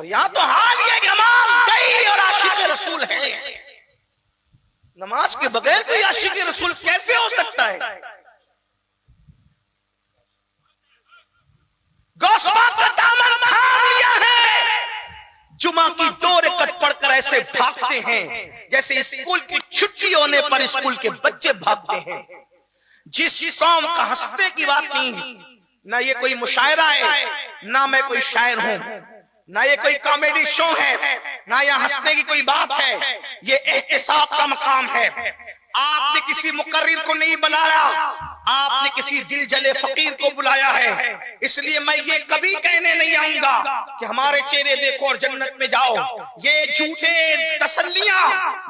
اور یہاں تو حال یہ کہ نماز گئی اور عاشق رسول ہے. نماز کے بغیر کوئی عاشق رسول کیسے ہو سکتا ہے؟ غوث پاک کا دامن تھام لیا ہے. جمعہ کی 2 رکعت پڑھ کر ایسے بھاگتے ہیں جیسے اسکول کی چھٹی ہونے پر اسکول کے بچے بھاگتے ہیں. جس قوم کا ہنسنے کی بات نہیں، نہ یہ کوئی مشاعرہ ہے، نہ میں کوئی شاعر ہوں، نہ یہ کوئی کامیڈی شو ہے، نہ یہاں ہنسنے کی کوئی بات ہے. یہ احتساب کا مقام ہے. آپ نے کسی مقرر کو نہیں بلایا، آپ نے کسی دل جلے فقیر کو بلایا ہے. اس لیے میں یہ کبھی کہنے نہیں آؤں گا کہ ہمارے چہرے دیکھو اور جنت میں جاؤ. یہ جھوٹے تسلیاں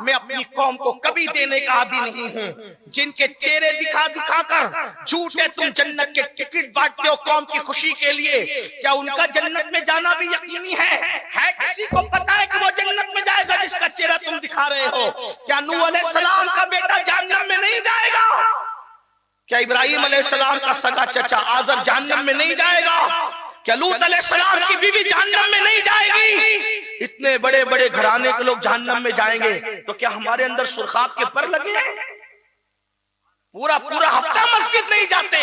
میں اپنی قوم کو کبھی دینے کا عادی نہیں ہوں. جن کے چہرے دکھا دکھا کر جھوٹے تم جنت کے ٹکٹ بانٹتے ہو قوم کی خوشی کے لیے، کیا ان کا جنت میں جانا بھی یقینی ہے؟ کسی کو پتا ہے کہ وہ جنت میں جائے گا جس کا چہرہ تم دکھا رہے ہو؟ کیا نوح علیہ السلام کا بیٹا جہنم میں نہیں جائے گا؟ کیا ابراہیم علیہ السلام کا سگا چچا آزر جہنم میں نہیں جائے گا؟ کیا لوط علیہ السلام کی بیوی جہنم میں نہیں جائے گی؟ اتنے بڑے بڑے گھرانے کے لوگ جہنم میں جائیں گے تو کیا ہمارے اندر سرخاب کے پر لگے ہیں؟ پورا ہفتہ مسجد نہیں جاتے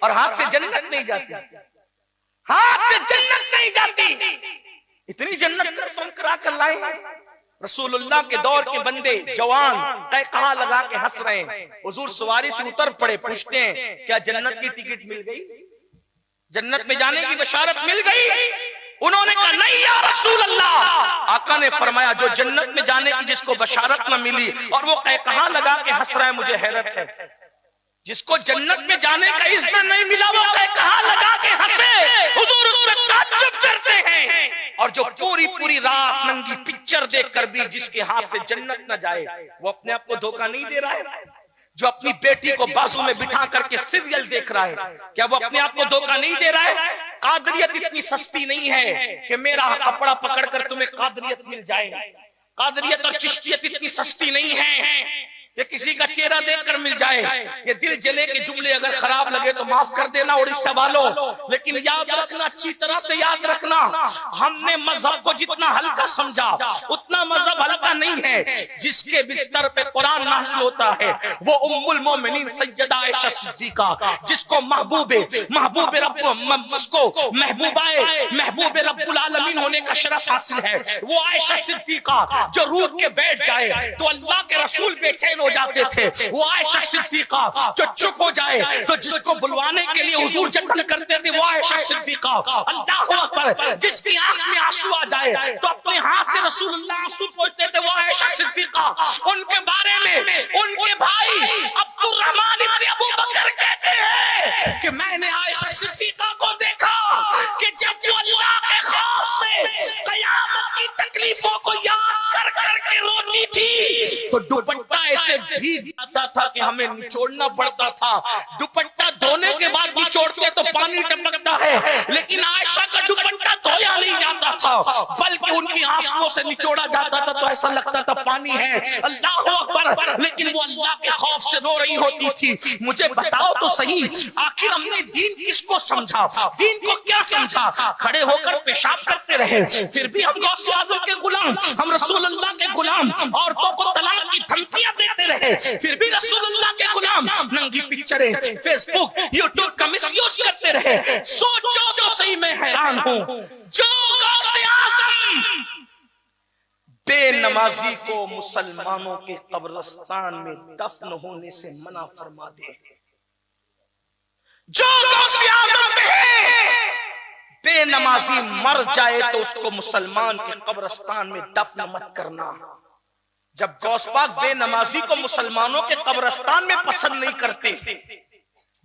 اور ہاتھ سے جنت نہیں جاتی، ہاتھ سے جنت نہیں جاتی. اتنی جنت فن کرا کر لائیں. رسول اللہ کے دور کے بندے جوان قہقہا لگا کے ہنس رہے ہیں. حضور سواری سے اتر پڑے، پوچھتے ہیں کیا جنت کی ٹکٹ مل گئی؟ جنت میں جانے کی بشارت مل گئی؟ انہوں نے کہا نہیں یا رسول اللہ. آقا نے فرمایا جو جنت میں جانے کی جس کو بشارت نہ ملی اور وہ قہقہا لگا کے ہنس رہا ہے، مجھے حیرت ہے. جس کو جنت میں جانے کا اذن نہیں ملا وہ قہقہا لگا کے ہنسے، حضور اس میں تعجب کرتے ہیں. اور جو پوری رات ننگی پکچر دیکھ کر بھی جس کے ہاتھ سے جنت نہ جائے، وہ اپنے آپ کو دھوکہ نہیں دے رہا ہے؟ جو اپنی بیٹی کو بازو میں بٹھا کر کے سیریل دیکھ رہا ہے، کیا وہ اپنے آپ کو دھوکہ نہیں دے رہا ہے؟ قادریت اتنی سستی نہیں ہے کہ میرا کپڑا پکڑ کر تمہیں قادریت مل جائے. قادریت اور چشتیت اتنی سستی نہیں ہے کہ کسی کا چہرہ دیکھ کر مل جائے. یہ دل جلے کے جملے اگر خراب لگے تو معاف کر دینا اڑیسہ والوں، لیکن یاد رکھنا، اچھی طرح سے یاد رکھنا، ہم نے مذہب کو جتنا ہلکا سمجھا اتنا مذہب ہلکا نہیں ہے. جس کے بستر پہ قرآن نازل ہوتا ہے وہ ام المومنین سیدہ عائشہ صدیقہ، جس کو محبوب رب العالمین ہونے کا شرف حاصل ہے، وہ عائشہ صدیقہ جو روٹ کے بیٹھ جائے تو اللہ کے رسول بے چین ہو جاتے تھے. وہ عائشہ صدیقہ جو چپ ہو جائے تو جس کو بلوانے کے لیے حضور جتن کرتے تھے وہ عائشہ صدیقہ. اللہ اکبر. جس کی آنکھ میں آنسو آ جائے تو اپنے ہاتھ سے رسول اللہ آنسو پوچھتے تھے وہ عائشہ صدیقہ. ان کے بارے میں ان کے بھائی عبد الرحمن ابن ابو بکر کہتے ہیں کہ میں نے عائشہ صدیقہ کو دیکھا کہ جب وہ اللہ کے خوف سے قیامت کی تکلیفوں کو یاد کر کر کے روتی تھی تو دوپٹہ ایسے بھیگ جاتا تھا کہ ہمیں نچوڑنا پڑتا تھا. دوپٹہ دھونے کے بعد نچوڑتے تو پانی ٹپکتا ہے، لیکن عائشہ کا دوپٹہ دھویا نہیں جاتا تھا بلکہ ان کی آنسوؤں سے نچوڑا جاتا تھا تو ایسا لگتا تھا پانی ہے. اللہ اکبر. لیکن وہ اللہ کے خوف سے رو رہی ہوتی تھی. مجھے بتاؤ تو صحیح، آخر ہم نے دین کس کو سمجھا؟ دین کو کیا سمجھا؟ کھڑے ہو کر پیشاب کرتے رہے، پھر بھی ہم غوث اعظم کے غلام، ہم رسول اللہ کے غلام. عورتوں کو طلاق کی دھمکیاں دیتے رہے، پھر بھی رسول اللہ کے غلام. ننگی پکچریں فیس بک یوٹیوب کا مس یوز کرتے رہے. سوچو تو صحیح، میں حیران ہوں جو غوث اعظم بے نمازی کو مسلمانوں کے قبرستان میں دفن ہونے سے منع فرما دے، جو غوث اعظم بے نمازی مر جائے تو اس کو مسلمان کے قبرستان میں دفن مت کرنا. جب غوث پاک بے نمازی کو مسلمانوں کے قبرستان میں پسند نہیں کرتے،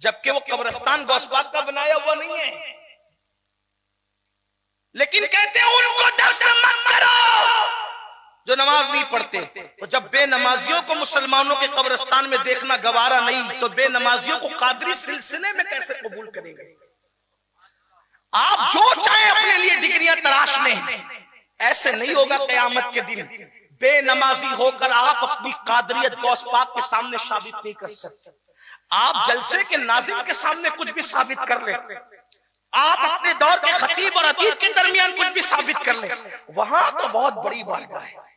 جبکہ وہ قبرستان غوث پاک کا بنایا ہوا نہیں ہے، لیکن کہتے ہیں ان کو دفن مت کرو جو نماز نہیں پڑھتے. تو جب بے نمازیوں کو مسلمانوں کے قبرستان میں دیکھنا گوارا نہیں تو بے نمازیوں کو قادری سلسلے میں کیسے قبول کریں گے؟ آپ جو چاہیں اپنے لیے ڈگریاں تراش لیں، ایسے نہیں ہوگا قیامت کے دن. بے نمازی ہو کر آپ اپنی قادریت غوث پاک کے سامنے ثابت نہیں کر سکتے. آپ جلسے کے ناظم کے سامنے کچھ بھی ثابت کر لیں، آپ اپنے دور کے خطیب اور ادیب کے درمیان کچھ بھی ثابت کر لیں، وہاں تو بہت بڑی بارگاہ ہے۔